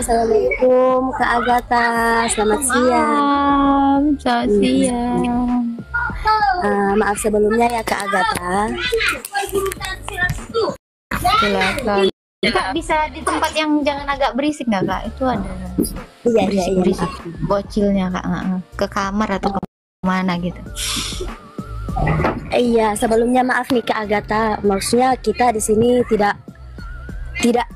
Assalamualaikum Kak Agatha, selamat siang. Selamat siang. Maaf sebelumnya ya Kak Agatha. Silakan. Kak, bisa di tempat yang jangan agak berisik nggak Kak? Itu ada Iya. berisik bocilnya Kak. Ke kamar atau ke mana gitu. Iya, sebelumnya maaf nih Kak Agatha. Maksudnya kita di sini tidak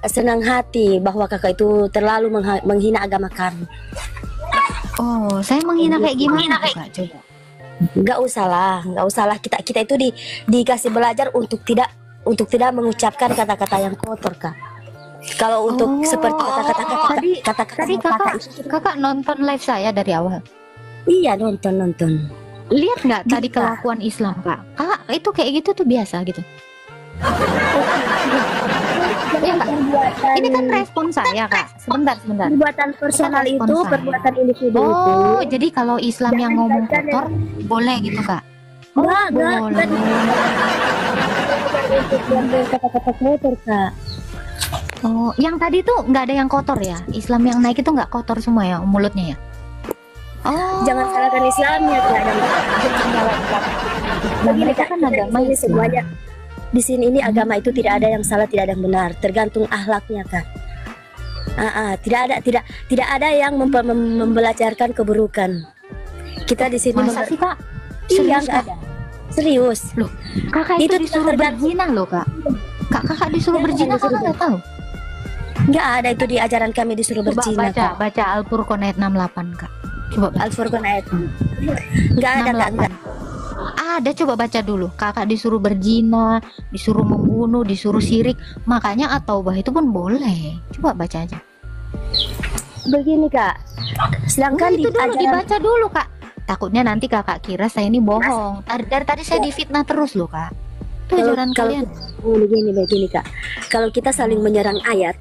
senang hati bahwa kakak itu terlalu menghina agama kami. Oh, saya menghina kayak gimana Kak? Coba. Nggak usah lah. Kita itu dikasih belajar untuk tidak mengucapkan kata-kata yang kotor Kak. Kalau untuk seperti kata-kata Tadi kakak nonton live saya dari awal. Iya, nonton. Lihat nggak tadi kelakuan Islam Kak? Kak, itu kayak gitu tuh biasa gitu. Ya, Kak. Ini kan respon saya Kak. Sebentar. Perbuatan personal Respon itu saya. perbuatan individu itu. Oh, jadi kalau Islam yang ngomong kotor boleh gitu Kak? Enggak, boleh. Kata-kata kotor Kak. Oh, yang tadi tuh nggak ada yang kotor ya? Islam yang naik itu nggak kotor semua ya mulutnya ya? Oh, Jangan salahkan Islamnya Kak. mereka kan agama ini Islam. semuanya. Di sini ini agama itu tidak ada yang salah, tidak ada yang benar, tergantung akhlaknya Kak. Tidak ada yang membelajarkan keburukan. Kita di sini Masa sih Kak? Iya, Serius nggak Kak? ada. Serius. Loh, kakak itu disuruh berzina loh Kak. Kakak disuruh berzina, kakak nggak tahu? Nggak ada itu di ajaran kami disuruh Coba berzina Kak. baca Al-Furqan ayat 68 Kak. Coba baca. Al-Furqan ayat. Nggak ada Kak, nggak. Ada, coba baca dulu. Kakak disuruh berzina, disuruh membunuh, disuruh syirik. Makanya at-taubah itu pun boleh. Coba baca aja. Begini Kak. Sedangkan Itu dulu ajaran dibaca dulu Kak. Takutnya nanti kakak kira saya ini bohong. Dari tadi saya difitnah terus loh Kak. Itu ajaran kalian. begini Kak. Kalau kita saling menyerang ayat,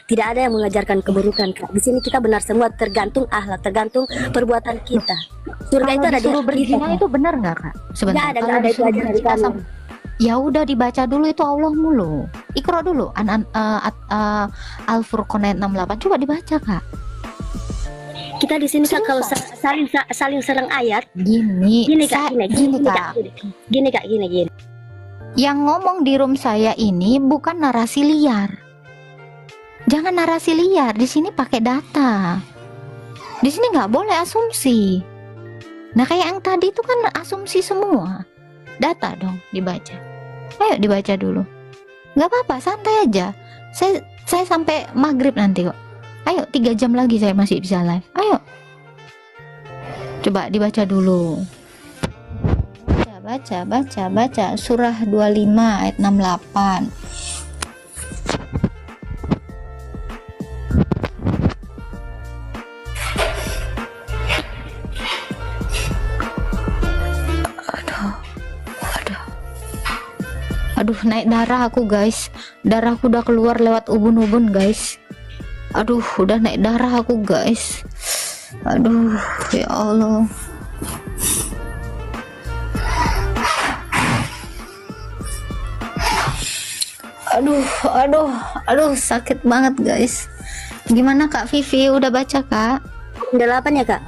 tidak ada yang mengajarkan keburukan Kak. Di sini kita benar semua, tergantung akhlak, tergantung perbuatan kita. Surga itu ada di disuruh hati kita. berzina itu benar nggak Kak? Sebentar. Nggak ada Kalau itu disuruh ajaran berzina kami. ya udah dibaca dulu, itu Allah mulu. Iqra dulu Al-Furqan ayat 68. Coba dibaca Kak. Kita di sini Kak, kalau saling serang ayat, Gini Kak. Gini. Yang ngomong di room saya ini bukan narasi liar. Jangan narasi liar. Di sini pakai data. Di sini nggak boleh asumsi. Nah kayak yang tadi itu kan asumsi semua. Data dong dibaca. Ayo dibaca dulu. Nggak apa-apa, santai aja. Saya sampai maghrib nanti kok. Ayo 3 jam lagi saya masih bisa live. Ayo. Coba dibaca dulu. Baca surah 25 ayat 68. Aduh, naik darah aku guys. Darahku udah keluar lewat ubun-ubun guys. Aduh, udah naik darah aku guys. Aduh, ya Allah. Aduh, sakit banget guys. Gimana Kak Vivi, udah baca Kak? 8 ya Kak?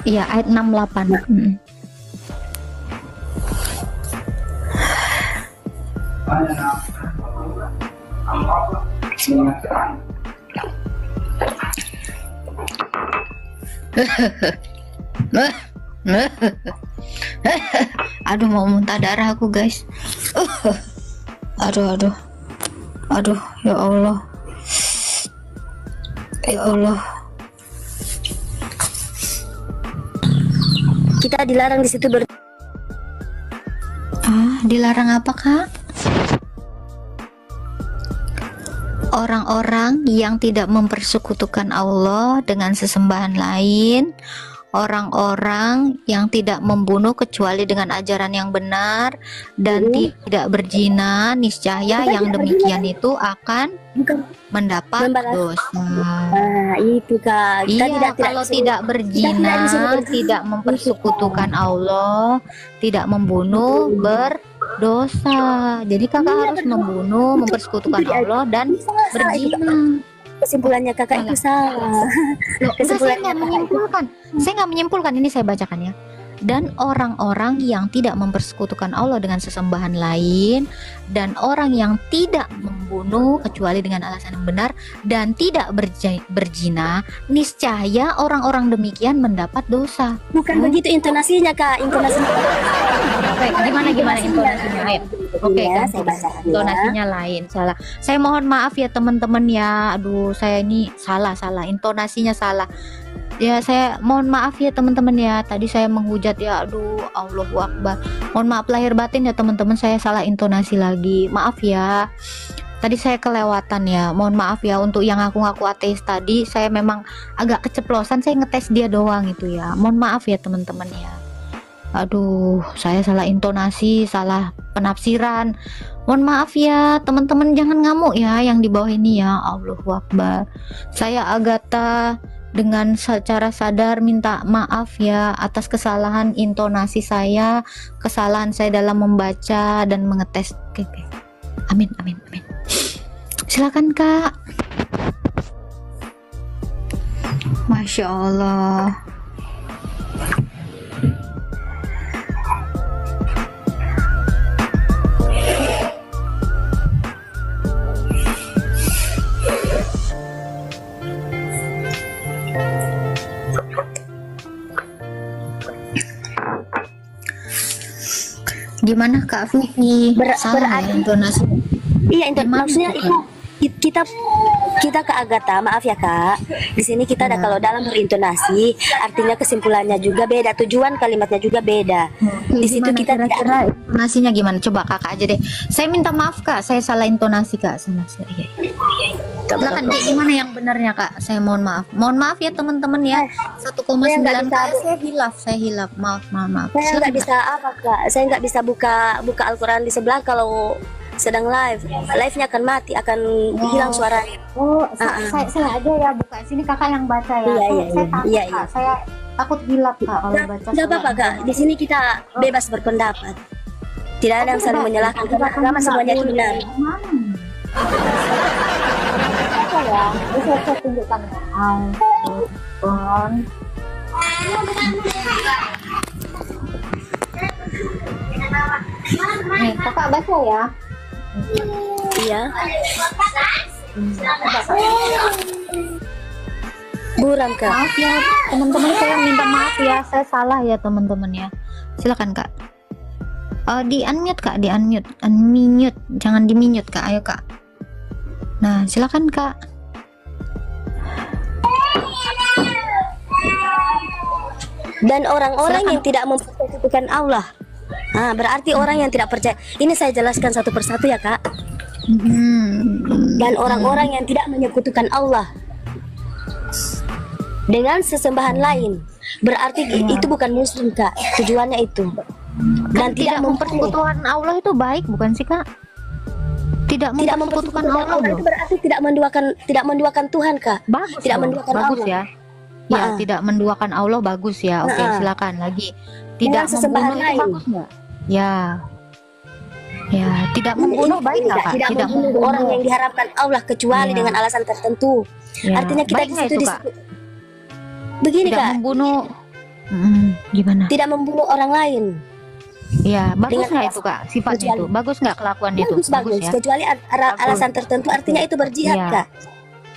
Iya, ayat 68. Aduh, mau muntah darah aku guys. Aduh, ya Allah. Kita dilarang di situ Dilarang apa Kak? Orang-orang yang tidak mempersekutukan Allah dengan sesembahan lain, orang-orang yang tidak membunuh kecuali dengan ajaran yang benar dan tidak berzina, niscaya yang demikian itu akan mendapat dosa. Itu Kak. Iya, kalau tidak berzina, tidak mempersekutukan Allah, tidak membunuh, berdosa. Jadi kakak harus membunuh, mempersekutukan Allah dan berzina. kesimpulannya kakak itu salah. Loh, enggak, saya Kesimpulannya nggak menyimpulkan. Saya nggak menyimpulkan, ini saya bacakan ya. Dan orang-orang yang tidak mempersekutukan Allah dengan sesembahan lain, dan orang yang tidak membunuh kecuali dengan alasan yang benar, dan tidak berzina, niscaya orang-orang demikian mendapat dosa. bukan begitu intonasinya kak, intonasinya. Oke, gimana intonasinya? Ayo. Oke, Ya, kan saya bacakan ya. intonasinya lain, salah. Saya mohon maaf ya teman-teman ya. Aduh, saya ini salah, intonasinya salah. Ya, saya mohon maaf ya teman-teman ya. Tadi saya menghujat ya. Aduh, Allahu Akbar. Mohon maaf lahir batin ya teman-teman, saya salah intonasi lagi. Maaf ya. Tadi saya kelewatan ya. Mohon maaf ya untuk yang ngaku-ngaku ateis tadi. Saya memang agak keceplosan, saya ngetes dia doang itu ya. Mohon maaf ya teman-teman ya. Aduh, saya salah intonasi, salah penafsiran. Mohon maaf ya teman-teman, jangan ngamuk ya yang di bawah ini ya. Allahu Akbar. Saya Agatha dengan secara sadar minta maaf ya atas kesalahan intonasi saya, kesalahan saya dalam membaca dan mengetes. Oke. Amin. Silakan Kak. Masya Allah. Gimana Kak Vivi? Salah ya berarti- intonasi. Iya, Gimana maksudnya tuh, itu kita ke Agatha, maaf ya kak. Di sini kita ada Ya. kalau dalam berintonasi, artinya kesimpulannya juga beda, tujuan kalimatnya juga beda. Di situ Gimana kita tidak kira-kira intonasinya gimana? Coba kakak aja deh. Saya minta maaf kak, saya salah intonasi kak. Iya. Silakan Dek, gimana yang benarnya kak? Saya mohon maaf. Mohon maaf ya teman-teman ya. 1,9 saya hilaf. Maaf. Saya nggak Silakan, bisa apa kak, saya nggak bisa buka Al-Quran di sebelah kalau sedang live-nya akan mati, akan hilang suaranya. Oh, saya aja ya buka. Sini kakak yang baca ya. Iya, iya, Saya takut iya, kak. iya. Saya takut hilaf kak kalau baca. Nggak apa-apa kak, di sini kita bebas berpendapat. Tidak ada yang saling menyalahkan karena agama semuanya itu benar. Apa ya? Bisa saya tunjukkan. Al-Quran. Nih, kakak baca ya. Iya. Buram kak. Maaf ya, teman-teman, saya minta maaf ya. Saya salah ya, teman-teman ya. Silakan kak. Di unmute kak, di unmute, jangan di mute kak. Ayo kak. Nah, silakan kak. Dan orang-orang Silakan. yang tidak mempersekutukan Allah. Nah, berarti orang yang tidak percaya. Ini saya jelaskan satu persatu ya kak. Dan orang-orang yang tidak menyekutukan Allah dengan sesembahan lain, berarti itu bukan muslim kak. Tujuannya itu. Dan tidak mempersekutukan Allah itu baik bukan sih kak? Tidak mempersekutukan Allah itu berarti tidak menduakan Tuhan kak. bagus, tidak loh. menduakan Bagus Allah. ya. Ya, Maaf. tidak menduakan Allah bagus ya. Oke, silakan lagi. Dengan Tidak sesembahan membunuh itu lain. bagus nggak? Ya. Ya, tidak membunuh baik nggak kak? Tidak membunuh orang yang diharapkan Allah kecuali Iya. dengan alasan tertentu. Ya. Artinya kita Baik di nggak situ itu, di Kak? situ. Begini Tidak kak, membunuh. Gimana? tidak membunuh orang lain. Ya, bagus Dengan nggak itu kak? Sifatnya kecuali- itu, bagus nggak kelakuannya itu? Bagus. ya. Kecuali alasan tertentu, artinya itu berjihad Iya. kak.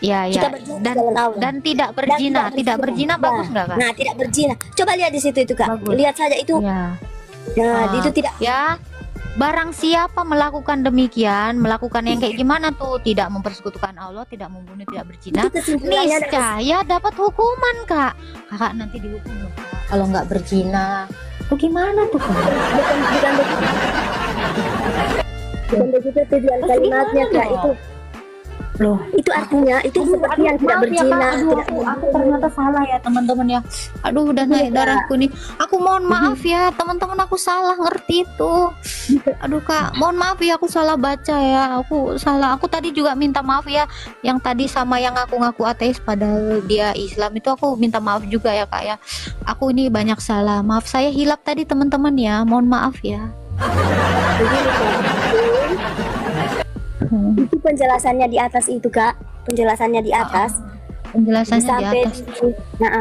Ya, Kita ya. berjihad Dan di jalan Allah. dan tidak berzina, tidak berzina Nah, bagus nggak kak? Nah, tidak berzina. Coba lihat di situ itu kak. Bagus. Lihat saja itu. Ya. Nah, Ah. itu tidak. Ya, barang siapa melakukan demikian, melakukan yang kayak gimana tuh, tidak mempersekutukan Allah, tidak membunuh, tidak berzina, Itu kesimpulannya dari- niscaya dapat hukuman kak. Kakak nanti dihukum loh kak. Kalau nggak berzina, tuh gimana tuh kak? bukan begitu tujuan Terus kalimatnya gimana kak. dong? Itu itu artinya itu seperti yang tidak Maaf ya, berzina, Kak. Aduh, tidak aku ternyata salah ya teman-teman ya. Aduh, udah naik darahku nih. Aku mohon maaf ya teman-teman, aku salah ngerti itu. Aduh kak, mohon maaf ya, aku salah baca ya. Aku salah. Aku tadi juga minta maaf ya. Yang tadi sama yang ngaku-ngaku ateis padahal dia Islam itu, aku minta maaf juga ya kak ya. Aku ini banyak salah. Maaf saya hilap tadi teman-teman ya. Mohon maaf ya. begini kak. Itu penjelasannya di atas itu, Kak. Penjelasannya di atas. Penjelasannya di Sampai atas.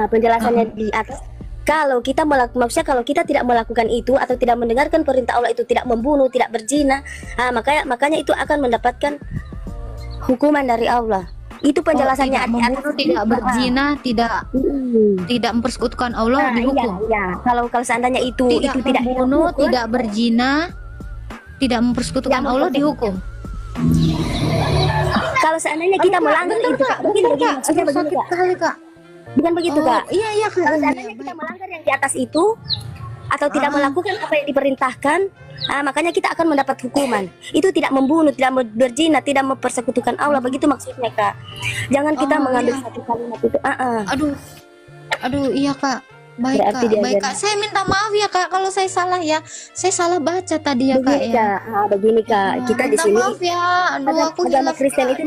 penjelasannya di atas. Kalau kita maksudnya kalau kita tidak melakukan itu atau tidak mendengarkan perintah Allah itu, tidak membunuh, tidak berzina, makanya itu akan mendapatkan hukuman dari Allah. Itu penjelasannya tidak membunuh, tidak berzina, tidak mempersekutukan Allah dihukum. Iya. Kalau seandainya itu tidak membunuh, tidak berzina, tidak mempersekutukan Allah dihukum. Kalau seandainya kita melanggar itu, Kak, begini maksudnya begini, Kak. Kali, Kak. Bukan begitu, Kak. Iya, Kak. Kalau seandainya kita melanggar yang di atas itu atau tidak melakukan apa yang diperintahkan, makanya kita akan mendapat hukuman. Itu tidak membunuh, tidak berzina, tidak mempersekutukan Allah. Begitu maksudnya, Kak. Jangan kita mengambil satu kalimat itu. Aduh, iya, Kak. Baik, Kak. Saya minta maaf ya, Kak, kalau saya salah ya. Saya salah baca tadi ya, begini, Kak. Begini, Kak. Kita di sini. Maaf ya. Aku agama Kristen itu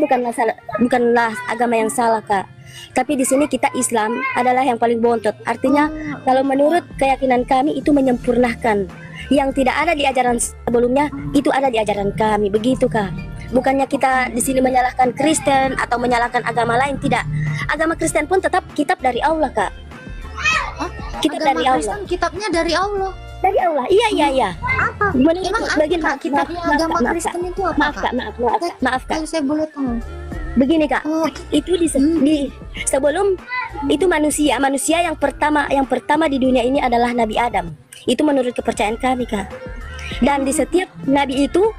bukanlah agama yang salah, Kak. Tapi di sini kita Islam adalah yang paling bontot. Artinya kalau menurut keyakinan kami itu menyempurnakan. Yang tidak ada di ajaran sebelumnya itu ada di ajaran kami. Begitu, Kak. Bukannya kita di sini menyalahkan Kristen atau menyalahkan agama lain, tidak. Agama Kristen pun tetap kitab dari Allah, Kak. Kitab dari Allah. Kristen kitabnya dari Allah. Dari Allah. Iya. Apa? Menurut Emang bagian Kak, kitabnya agama Kristen itu apa, Kak? Maaf, Kak. Kalau saya boleh tahu. Begini, Kak, itu sebelum itu manusia yang pertama di dunia ini adalah Nabi Adam. Itu menurut kepercayaan kami, Kak. Dan di setiap nabi itu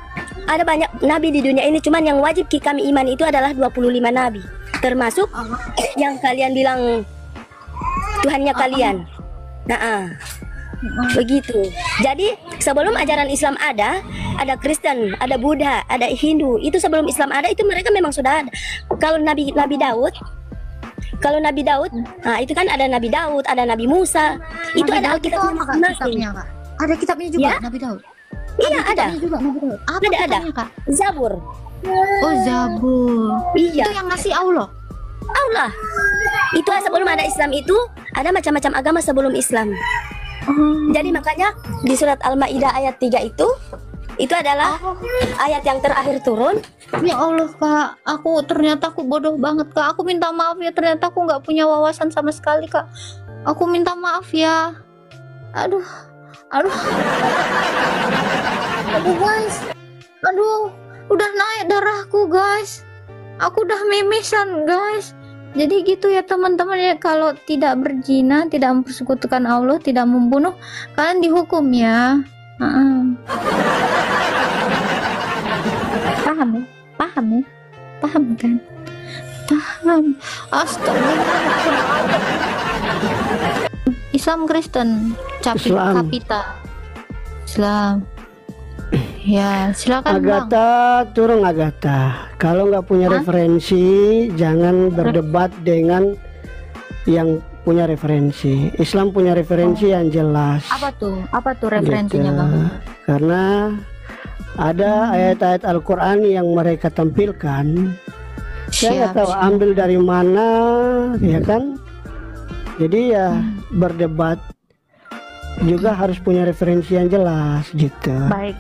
ada banyak nabi di dunia ini, cuman yang wajib kami iman itu adalah 25 nabi. Termasuk yang kalian bilang Tuhannya kalian. Begitu. Jadi sebelum ajaran Islam ada Kristen, ada Buddha, ada Hindu. Itu sebelum Islam ada itu mereka memang sudah ada. Kalau Nabi Daud, itu kan ada Nabi Daud, ada Nabi Musa. Itu ada Alkitabnya masing-masing. Ada kitabnya juga, Ya? Nabi Daud. Iya, ada. Juga Nabi Daud. Apa Ada. kitabnya, Kak? Zabur. Oh, Zabur. Iya. Itu yang ngasih Allah. Allah. Itu sebelum ada Islam itu ada macam-macam agama sebelum Islam. Jadi makanya di surat Al-Maidah ayat 3 itu adalah ayat yang terakhir turun. Ya Allah, Kak, ternyata aku bodoh banget, Kak. Aku minta maaf ya, ternyata aku nggak punya wawasan sama sekali, Kak. Aku minta maaf ya. Aduh guys, udah naik darahku, guys. Aku udah mimisan, guys. Jadi gitu ya teman-teman ya, kalau tidak berzina, tidak mempersekutukan Allah, tidak membunuh, kalian dihukum ya. Paham ya? Paham kan? Paham. Astagfirullah. Islam Kristen, Kapita. Islam. Ya, silakan Bang. Turun Agatha. Kalau nggak punya referensi, jangan berdebat dengan yang punya referensi. Islam punya referensi yang jelas. Apa tuh referensinya, Gitu. Bang? Karena ada ayat-ayat Al-Quran yang mereka tampilkan. Saya nggak tahu ambil dari mana, ya kan? Jadi ya berdebat juga harus punya referensi yang jelas gitu. Baik.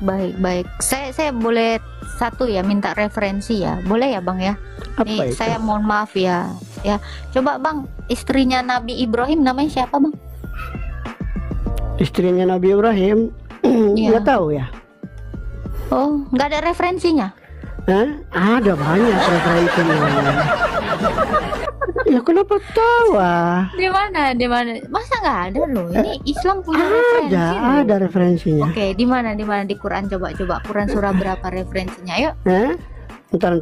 Saya boleh satu ya, minta referensi ya. Boleh ya, Bang ya? Apa Nih, itu? saya mohon maaf ya. Ya, coba Bang, istrinya Nabi Ibrahim namanya siapa, Bang? Istrinya Nabi Ibrahim nggak tahu ya. Oh, nggak ada referensinya. Ada banyak referensinya. Ya kenapa tahu Di mana? Masa nggak ada loh? Ini Islam punya referensi loh. Ada referensinya. Oke, di mana di Quran, coba Quran surah berapa referensinya? Ayo. Bentar.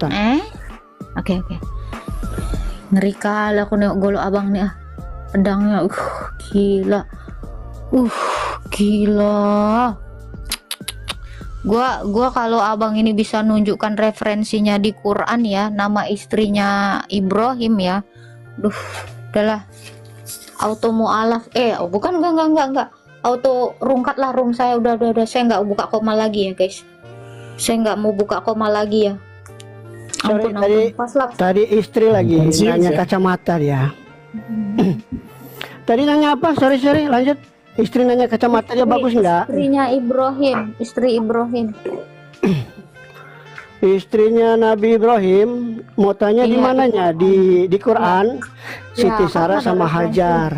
Oke. Ngeri kali aku nengok golo abang nih pedangnya. Gila. Gua kalau abang ini bisa nunjukkan referensinya di Quran ya, nama istrinya Ibrahim ya. Udahlah. Auto mu'alaf. Bukan, enggak. Auto rungkatlah room saya. Udah. Saya nggak buka koma lagi ya, guys. Saya nggak mau buka koma lagi ya. Sorry, Ampun. tadi istri lagi nanya kacamata dia. Tadi nanya apa? Sorry, lanjut. Istri nanya kacamata dia bagus nggak? Istri Ibrahim. Istrinya Nabi Ibrahim, mau tanya di Iya, mananya? Di Quran, Siti Sarah apa ada sama referensi? Hajar.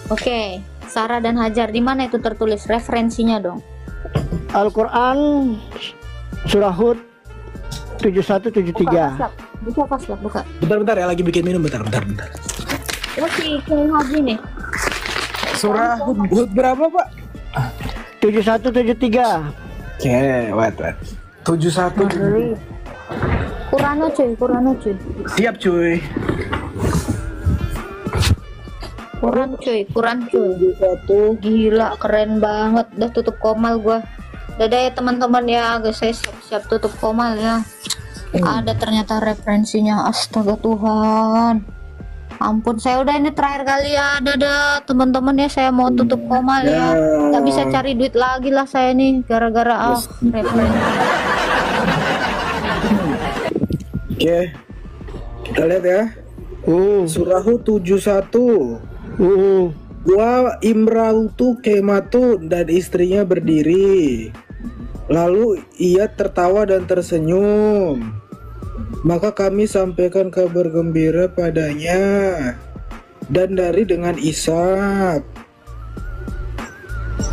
Oke, Sarah dan Hajar di mana itu tertulis referensinya dong? Al-Quran surah Hud 7173. Buka pas lah, buka. Bentar ya, lagi bikin minum, bentar. Oh, si Kiai Haji nih. Surah Hud berapa, Pak? 7173. Oke, wait. 71. Kurano cuy. Siap, cuy. Quran cuy. 71. Gila, keren banget. Udah tutup komal gua. Dadah ya teman-teman ya, guys, saya siap-siap tutup komal ya. Ada ternyata referensinya. Astaga Tuhan. Ampun, saya udah ini terakhir kali ya. Dadah teman-teman ya, saya mau tutup komal ya. Gak bisa cari duit lagi lah saya nih gara-gara referensi. Oke. Kita lihat ya. Surah Hud 71. Wa imrautu kematun, dan istrinya berdiri. Lalu ia tertawa dan tersenyum. Maka kami sampaikan kabar gembira padanya, dan dari dengan Ishak.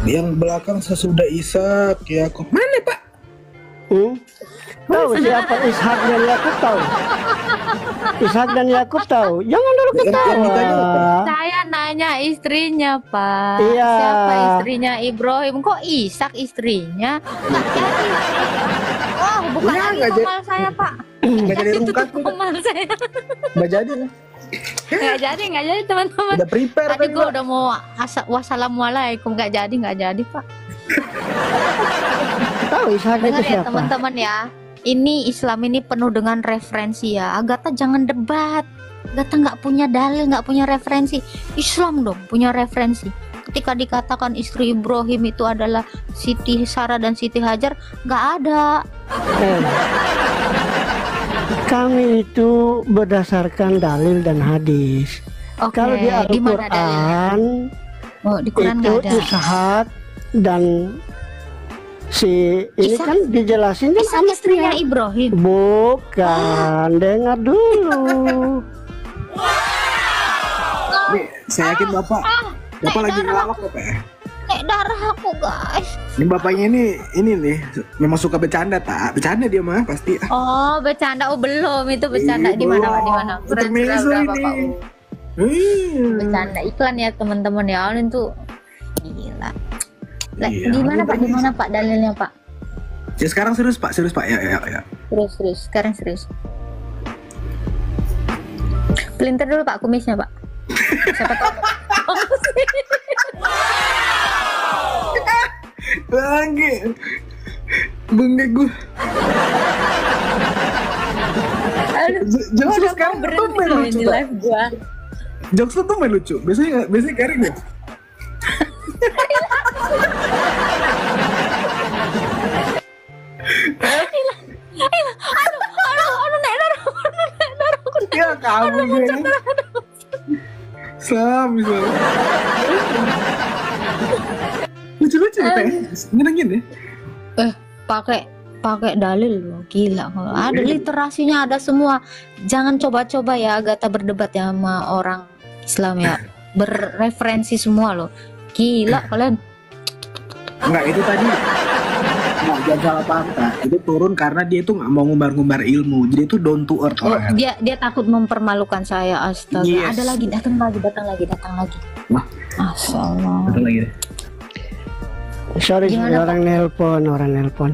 Yang belakang sesudah Ishak, Yakub. Mana, Pak? Tahu siapa Ishak dan Yakub tahu? Ishak dan Yakub tahu. Jangan dulu Yang ditanya apa? ketawa. Saya nanya istrinya, Pak. Iya. Siapa istrinya Ibrahim? Kok Ishak istrinya? Nggak jadi. Oh, bukan Ya, lagi nggak jadi. komal saya, Pak. Nggak jadi Itu rungkat, komal saya. nggak jadi lah. Nggak jadi teman-teman. Udah prepare Tadi tadi, gue Pak. udah mau wassalamualaikum, nggak jadi, Pak. Tahu Ishak itu Dengar ya siapa? teman-teman ya. Ini Islam ini penuh dengan referensi ya. Agatha jangan debat. Agatha nggak punya dalil, nggak punya referensi. Islam dong punya referensi. Ketika dikatakan istri Ibrahim itu adalah Siti Sarah dan Siti Hajar, nggak ada. Kami itu berdasarkan dalil dan hadis. Oke, Kalau di di mana dalilnya? Al-Quran Oh, di Quran itu nggak ada. Ishak dan si ini Ishak? kan dijelasin kan Ishak istrinya Ibrahim. bukan, dengar dulu. Nih, saya yakin Bapak lagi ngelawak, Bapak ya. Nek darah aku guys. Ini bapaknya ini nih memang suka bercanda, tak? Bercanda dia mah pasti. Oh bercanda, oh belum itu bercanda di mana Pak? Di mana? Intermezzo Berapa, ini. Pak? Bercanda iklan ya teman-teman ya, Alin tuh gila. Lah, Iya, di mana Pak? Di bagus. mana Pak dalilnya Pak? Ya sekarang serius Pak, ya. Serius, sekarang serius. Pelintir dulu Pak kumisnya Pak. Siapa tahu. Lagi bengek gue. Jokes lu sekarang tuh main lucu, Pak. live gua. Jokes lu tuh main lucu. Biasanya garing ya. Ya kamu gue. Islam. Lucu-lucu ya, Teh. Nyenengin ya. Pakai dalil loh, gila. Ada literasinya, ada semua. Jangan coba-coba ya Agatha berdebat ya sama orang Islam ya. Berreferensi semua loh. Gila kalian. Enggak, itu tadi. Nah, jangan salah paham, Kak. Itu turun karena dia itu nggak mau ngumbar-ngumbar ilmu. Jadi itu down to earth. Oh, orang. dia takut mempermalukan saya. Astaga. Yes. Ada lagi, datang lagi. Wah. Masalah. Betul lagi deh. Sorry, Gimana, orang nelpon.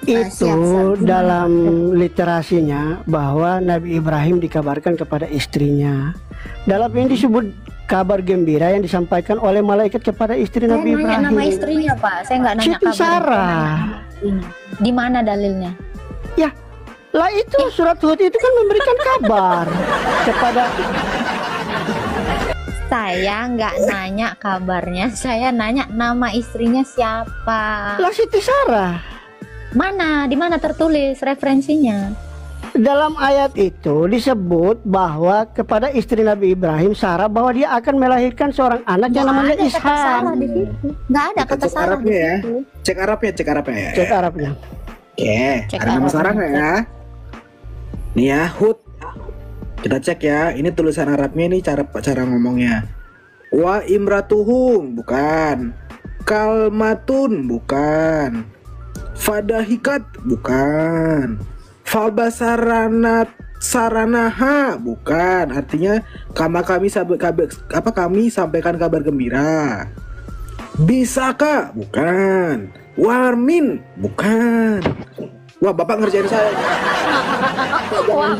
Itu siap. dalam literasinya bahwa Nabi Ibrahim dikabarkan kepada istrinya. Dalam ini disebut kabar gembira yang disampaikan oleh malaikat kepada istri Saya Nabi nanya Ibrahim. nama istrinya Pak. Saya nggak nanya Siti kabar. Sarah. Di mana dalilnya? Lah itu surat Hud itu kan memberikan kabar kepada Saya nggak nanya kabarnya, saya nanya nama istrinya siapa. lah Siti Sarah. Mana? Di mana tertulis referensinya? Dalam ayat itu disebut bahwa kepada istri Nabi Ibrahim Sarah bahwa dia akan melahirkan seorang anak yang namanya Nggak ada kata Ishak. Sarah di situ. Nggak ada Kita kata cek Sarah di Arabnya ya. situ. Cek Arabnya ya. Cek Arabnya. Oke, Cek ada nama Arabnya. Sarah nggak ya? Nih ya, Hud. Kita cek ya. Ini tulisan Arabnya, ini cara ngomongnya. Wa imratuhum, bukan. Kalmatun, bukan. Fadahikat, bukan. Falbasaranat saranaha, bukan. Artinya kami sampaikan kabar gembira. Bisaka, bukan. Warmin, bukan. Wah, Bapak ngerjain saya. Wah,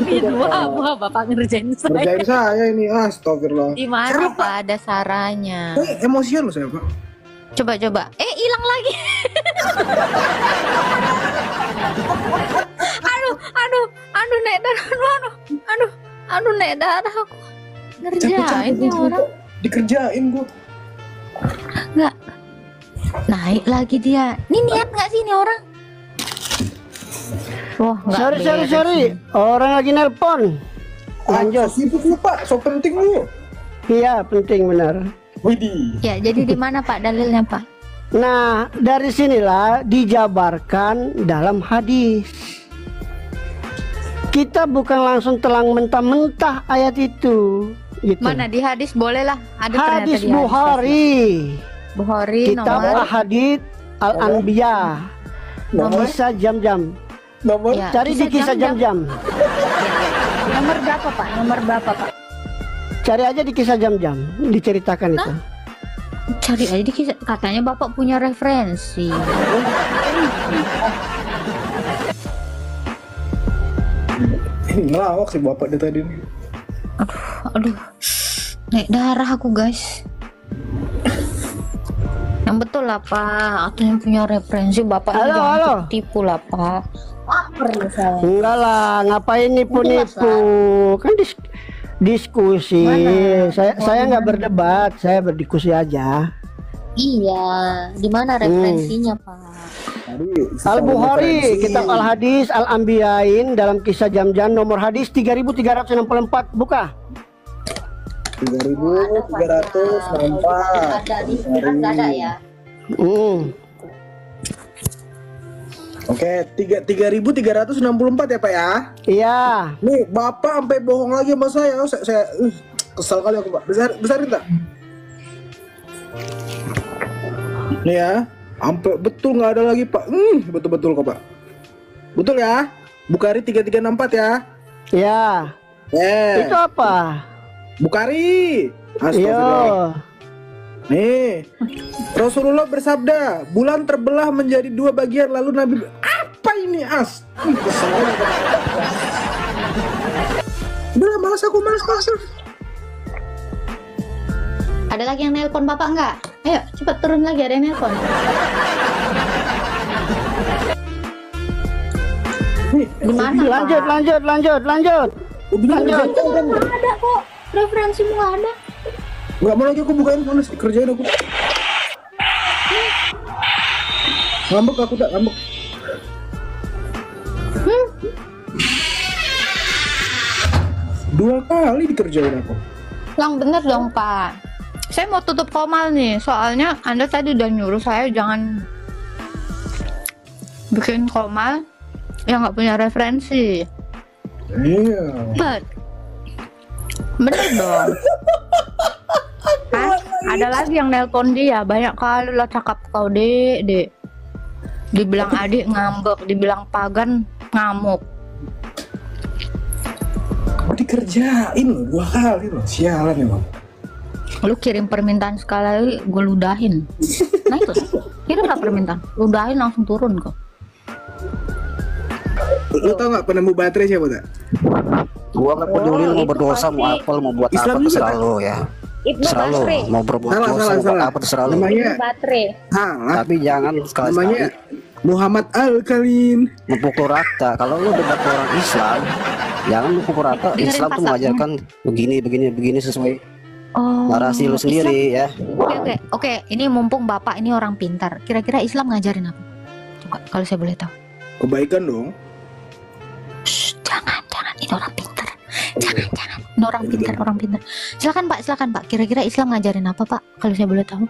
Bapak ngerjain Ngerjain saya ini. Astagfirullah. Di mana Pak ada saranya? Emosian loh saya, Pak. Coba. Hilang lagi. aduh, naik darah. Aduh, naik darah aku. Ngerjain ya orang. Dikerjain gua. Enggak. Naik lagi dia. Ini niat nggak sih ini orang? Wah, nggak beres. Sorry. Orang lagi nelpon. Lanjut. Sibuk lu, Pak. So penting lu. Iya, penting benar. Widih. Ya, jadi di mana Pak dalilnya Pak? Nah, dari sinilah dijabarkan dalam hadis. Kita bukan langsung telang mentah-mentah ayat itu. Gitu. Mana di hadis boleh lah. Ada ternyata Hadis di Bukhari. Bukhari Kitab nomor. Ahadits Al-Anbiya. Nomor? Kisah jam-jam. Nomor? Ya, Cari di kisah jam-jam. Nomor berapa Pak? Nomor berapa Pak? Cari aja di kisah jam-jam. Diceritakan itu. Cari aja di kisah. Katanya Bapak punya referensi. Ini ngelawak sih Bapak dari tadi nih. Aduh, naik darah aku guys. Yang betul lah Pak. Katanya punya referensi. Bapak ini Halo, jangan halo. tipu lah Pak. Lapar nih saya. Enggak lah, ngapain nipu-nipu? Kan diskusi. Saya nggak berdebat, saya berdiskusi aja. Iya, di mana referensinya Pak? Al-Bukhari, Kitab Al-Hadits Al-Anbiyain dalam kisah jam-jam nomor hadis 3364. Buka. 3.364. Ada di sini kan nggak ada ya? Oke, 3.364 ya Pak ya. Iya. Nih Bapak sampai bohong lagi sama saya. Saya kesal kali aku Pak. Besarin tak? Nih ya, sampai betul nggak ada lagi Pak. Betul-betul kok Pak. Betul ya? Bukhari 3364 ya. Iya. Itu apa? Bukhari. Iya. Nih, Rasulullah bersabda, bulan terbelah menjadi 2 bagian lalu Nabi apa ini as? Udah malas aku. Ada lagi yang nelpon Bapak nggak? Ayo cepat turun lagi, ada yang nelpon. Gimana Pak? Lanjut. Lanjut. Ada kok, referensimu nggak ada. Gak mau lagi aku bukain panas, kerjain aku. Ngambek aku tak ngambek. Dua kali dikerjain aku. Yang bener dong Pak. Saya mau tutup komal nih, soalnya Anda tadi udah nyuruh saya jangan bikin komal yang nggak punya referensi. Iya. Bener dong. Hah? Ada lagi yang nelpon dia, banyak kali lah cakap kau dek. Dibilang adik ngambek, dibilang pagan ngamuk. Dikerjain loh 2 kali loh, sialan emang. Lu kirim permintaan sekali, gue ludahin. Nah itu, kirim lah permintaan, ludahin langsung turun kok. Lu tau gak penemu baterai siapa tak? Gua nggak peduli lu mau berdosa, mau apa, lu mau buat Islam apa juga, terserah tak? lu ya. Ibnu Terserah lu, Basri, mau berbuat dosa, mau buat apa terserah lu. Namanya baterai. Tapi jangan sekali-sekali namanya Muhammad Al-Kalin. memukul rata. Kalau lu debat ke orang Islam, jangan lu pukul rata. Dengerin Islam tuh pasaknya. mengajarkan begini sesuai Oh, narasi lu sendiri ya. Oke. Ini mumpung Bapak ini orang pintar. Kira-kira Islam ngajarin apa? Coba kalau saya boleh tahu. Kebaikan dong. Shh, jangan. Ini orang pintar. Jangan. Ini orang pintar. Silakan Pak. Kira-kira Islam ngajarin apa Pak? Kalau saya boleh tahu.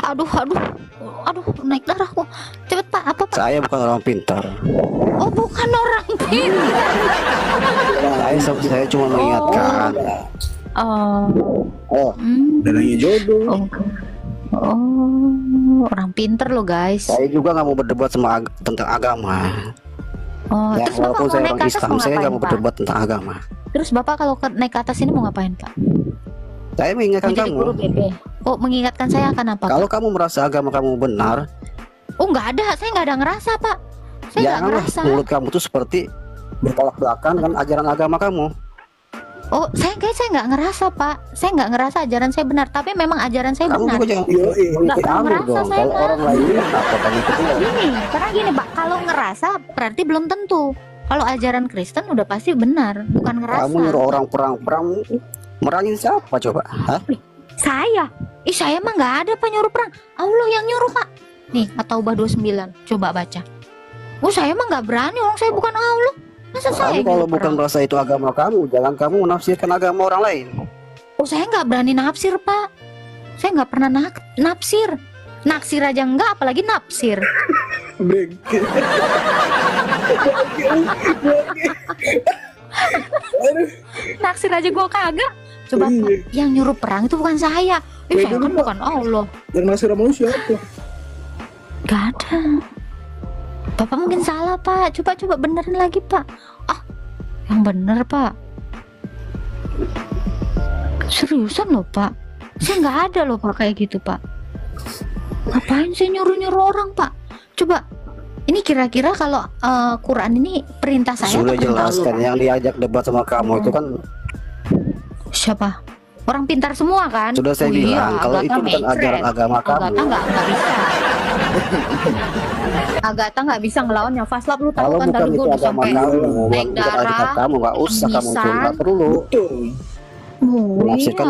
Aduh, naik darahku. Cepet Pak? Apa Pak? Saya bukan orang pintar. Oh, bukan orang pintar. Saya cuma mengingatkan. Oh. Oh, Dan lagi jodoh. Oh, orang pinter loh guys. saya juga nggak mau berdebat tentang agama. Oh, Ya, terus Bapak walaupun mau saya naik orang ke atas Islam, mau saya nggak ngapain mau Pak? berdebat tentang agama. Terus Bapak kalau naik ke atas ini mau ngapain Pak? Saya mengingatkan Mau jadi kamu. guru BP? Oh, mengingatkan saya akan apa Kalau Pak? kamu merasa agama kamu benar, Oh, nggak ada, saya nggak ada ngerasa Pak. Saya nggak janganlah ngerasa. mulut kamu tuh seperti bertolak belakang dengan ajaran agama kamu. Oh, saya nggak ngerasa Pak. Saya nggak ngerasa ajaran saya benar, tapi memang ajaran saya Kamu benar. juga jangan Yo, Nggak ikut ambil ngerasa dong. saya, Kalau Pak. orang lain apa kamu ikutin? Karena gini Pak, kalau ngerasa berarti belum tentu. Kalau ajaran Kristen udah pasti benar, bukan ngerasa. Kamu nyuruh orang perang merangin siapa coba? Hah? Saya? Saya mah nggak ada Pak nyuruh perang. Allah yang nyuruh Pak. Nih, At-Taubah 29, coba baca. Saya mah nggak berani, orang saya bukan Allah. Masa saya Kamu kalau nyuruh bukan perang? merasa itu agama kamu, jangan kamu menafsirkan agama orang lain. Saya nggak berani nafsir Pak. Saya nggak pernah nafsir. Naksir aja enggak, apalagi nafsir. Break. Naksir aja gua kagak. Coba Pak, yang nyuruh perang itu bukan saya. Wait Saya dulu, kan Pak. bukan Allah. Yang nasir sama lu siapa? Gak ada. Bapak mungkin salah Pak. Coba benerin lagi Pak. Yang bener Pak. Seriusan loh Pak. Saya nggak ada loh Pak kayak gitu Pak. Ngapain saya nyuruh orang Pak? Coba. Ini kira-kira kalau Quran ini perintah saya Sudah atau perintah jelaskan Allah? yang diajak debat sama kamu itu kan Siapa? Orang pintar semua kan? sudah saya bilang kalau itu bukan ajaran agama Agatha kamu. nggak bisa. Agatha nggak bisa ngelawannya. Faslap lu tahu Kalau kan bukan tadi itu gue udah agama sampai kamu, naik bukan ajaran darah. kamu, nggak usah kamu tuh, pingsan. nggak perlu. Betul. Menafsirkan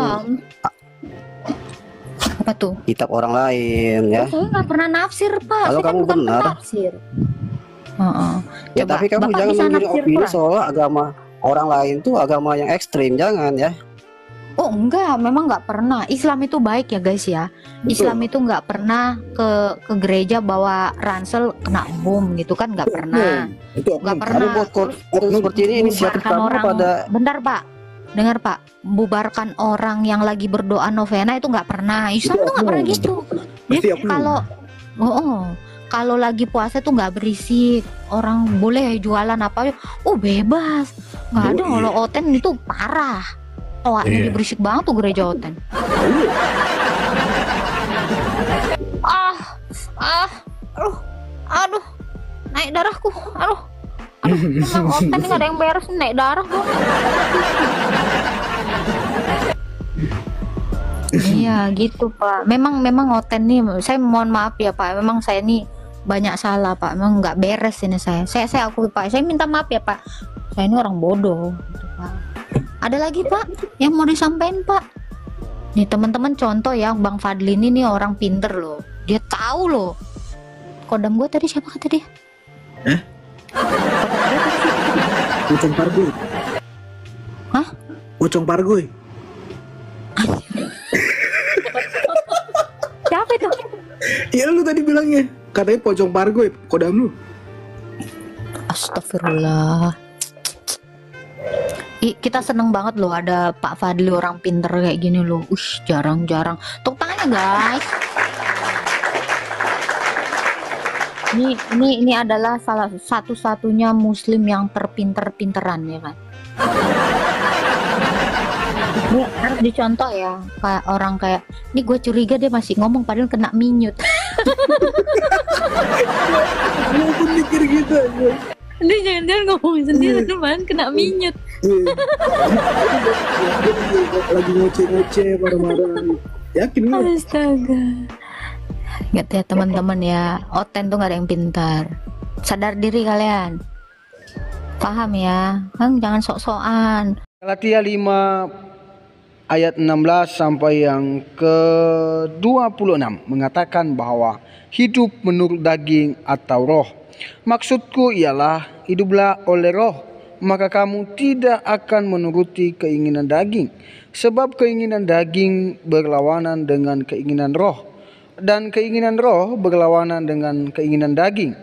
Apa tuh? kitab orang lain ya. Saya nggak pernah nafsir Pak. Kalau Saya kan kamu bukan benar. penafsir. Heeh. Ya Coba, tapi kamu Bapak jangan bisa mengirim nafsir opini Quran? seolah agama orang lain tuh agama yang ekstrim, jangan ya. Oh enggak, memang nggak pernah. Islam itu baik ya guys ya. Islam itu nggak pernah ke gereja bawa ransel kena bom gitu kan, nggak pernah. Itu Nggak oknum. pernah. Kamu buat seperti ini inisiatif Bubarkan kamu orang. pada Bentar Pak, dengar Pak, bubarkan orang yang lagi berdoa novena itu nggak pernah. Islam Itu tuh nggak pernah oknum. gitu. Pasti Jadi oknum. kalau lagi puasa tuh nggak berisik, orang boleh jualan apa, bebas, nggak ada. Oh, iya. Kalau Oten itu parah, toanya Iya. berisik banget tuh gereja Oten. Aduh, naik darahku, aduh, emang Oten nggak ada yang beres, naik darah gua. Iya gitu Pak. Memang Oten nih, saya mohon maaf ya Pak. Memang saya nih banyak salah Pak. Memang nggak beres ini saya. Saya akui Pak. Saya minta maaf ya Pak. Saya ini orang bodoh. Gitu, Pak. Ada lagi Pak yang mau disampaikan Pak? Nih teman-teman contoh ya, Bang Fadli ini nih orang pinter loh. Dia tahu loh. Kodam gue tadi siapa kata dia? Ucong Pargoy. Hah? Ucong Pargoy. Siapa itu? Iya lu tadi bilangnya. Katanya pocong Pargoy, kodam lu. Astagfirullah. Kita seneng banget loh ada Pak Fadli orang pinter kayak gini loh. Jarang-jarang. Tepuk tangannya guys. Ini adalah salah satu-satunya muslim yang terpinter-pinteran ya kan. Ini harus dicontoh ya, kayak orang kayak ini gue curiga dia masih ngomong padahal kena minyut. Lu pun mikir gitu aja. Dia jangan-jangan ngomong sendiri cuman kena minyut. Lagi ngoceh-ngoceh, marah-marah. Yakin lu? Astaga. Ingat ya teman-teman ya, Oten tuh gak ada yang pintar. Sadar diri kalian. Paham ya, jangan sok-sokan. Galatia 5 ayat 16 sampai yang ke-26 mengatakan bahwa hidup menurut daging atau roh. Maksudku ialah hiduplah oleh roh, maka kamu tidak akan menuruti keinginan daging. Sebab keinginan daging berlawanan dengan keinginan roh. dan keinginan roh berlawanan dengan keinginan daging.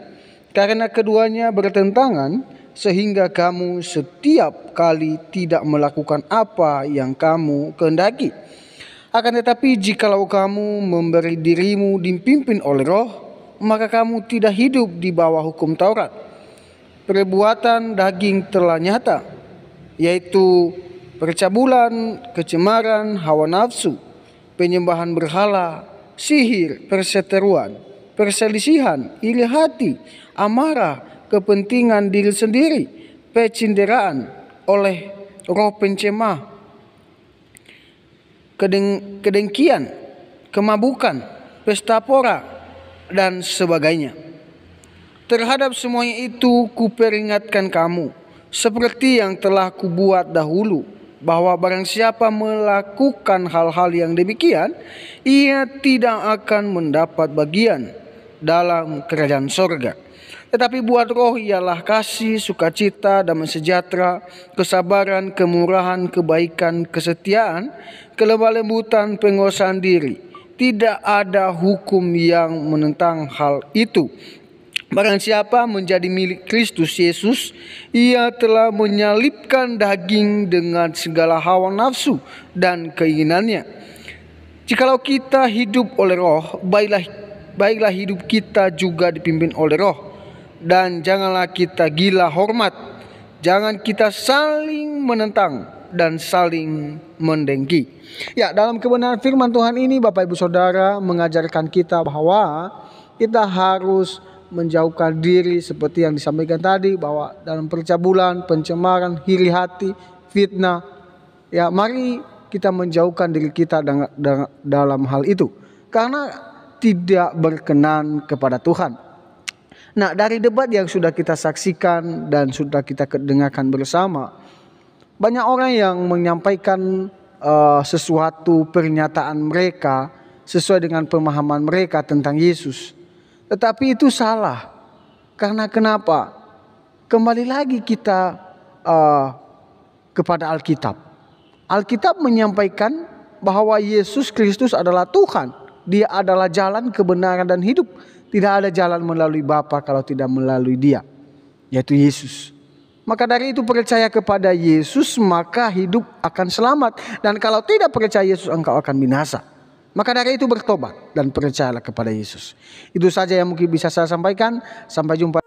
Karena keduanya bertentangan, sehingga kamu setiap kali tidak melakukan apa yang kamu kehendaki. Akan tetapi jikalau kamu memberi dirimu dipimpin oleh roh, maka kamu tidak hidup di bawah hukum Taurat. Perbuatan daging telah nyata, yaitu percabulan, kecemaran, hawa nafsu, penyembahan berhala, sihir, perseteruan, perselisihan, iri hati, amarah, kepentingan diri sendiri, pecinderaan oleh roh pencemah, kedengkian, kemabukan, pesta pora, dan sebagainya. Terhadap semuanya itu kuperingatkan kamu, seperti yang telah kubuat dahulu, bahwa barang siapa melakukan hal-hal yang demikian, ia tidak akan mendapat bagian dalam kerajaan sorga. Tetapi buat roh ialah kasih, sukacita, damai sejahtera, kesabaran, kemurahan, kebaikan, kesetiaan, kelemah lembutan, penguasaan diri. Tidak ada hukum yang menentang hal itu. Barang siapa menjadi milik Kristus Yesus, ia telah menyalibkan daging dengan segala hawa nafsu dan keinginannya. Jikalau kita hidup oleh roh, baiklah hidup kita juga dipimpin oleh roh. Dan janganlah kita gila hormat, jangan kita saling menentang dan saling mendengki. Ya, dalam kebenaran firman Tuhan ini Bapak Ibu Saudara mengajarkan kita bahwa kita harus menjauhkan diri seperti yang disampaikan tadi, bahwa dalam percabulan, pencemaran, iri hati, fitnah, ya mari kita menjauhkan diri kita dalam hal itu, karena tidak berkenan kepada Tuhan. Nah, dari debat yang sudah kita saksikan dan sudah kita dengarkan bersama, banyak orang yang menyampaikan sesuatu pernyataan mereka sesuai dengan pemahaman mereka tentang Yesus. Tetapi itu salah. Karena kenapa? Kembali lagi kita kepada Alkitab. Alkitab menyampaikan bahwa Yesus Kristus adalah Tuhan. Dia adalah jalan, kebenaran, dan hidup. Tidak ada jalan melalui Bapa kalau tidak melalui Dia, yaitu Yesus. Maka dari itu percaya kepada Yesus, maka hidup akan selamat. Dan kalau tidak percaya Yesus, engkau akan binasa. Maka dari itu bertobat dan percayalah kepada Yesus. Itu saja yang mungkin bisa saya sampaikan. Sampai jumpa.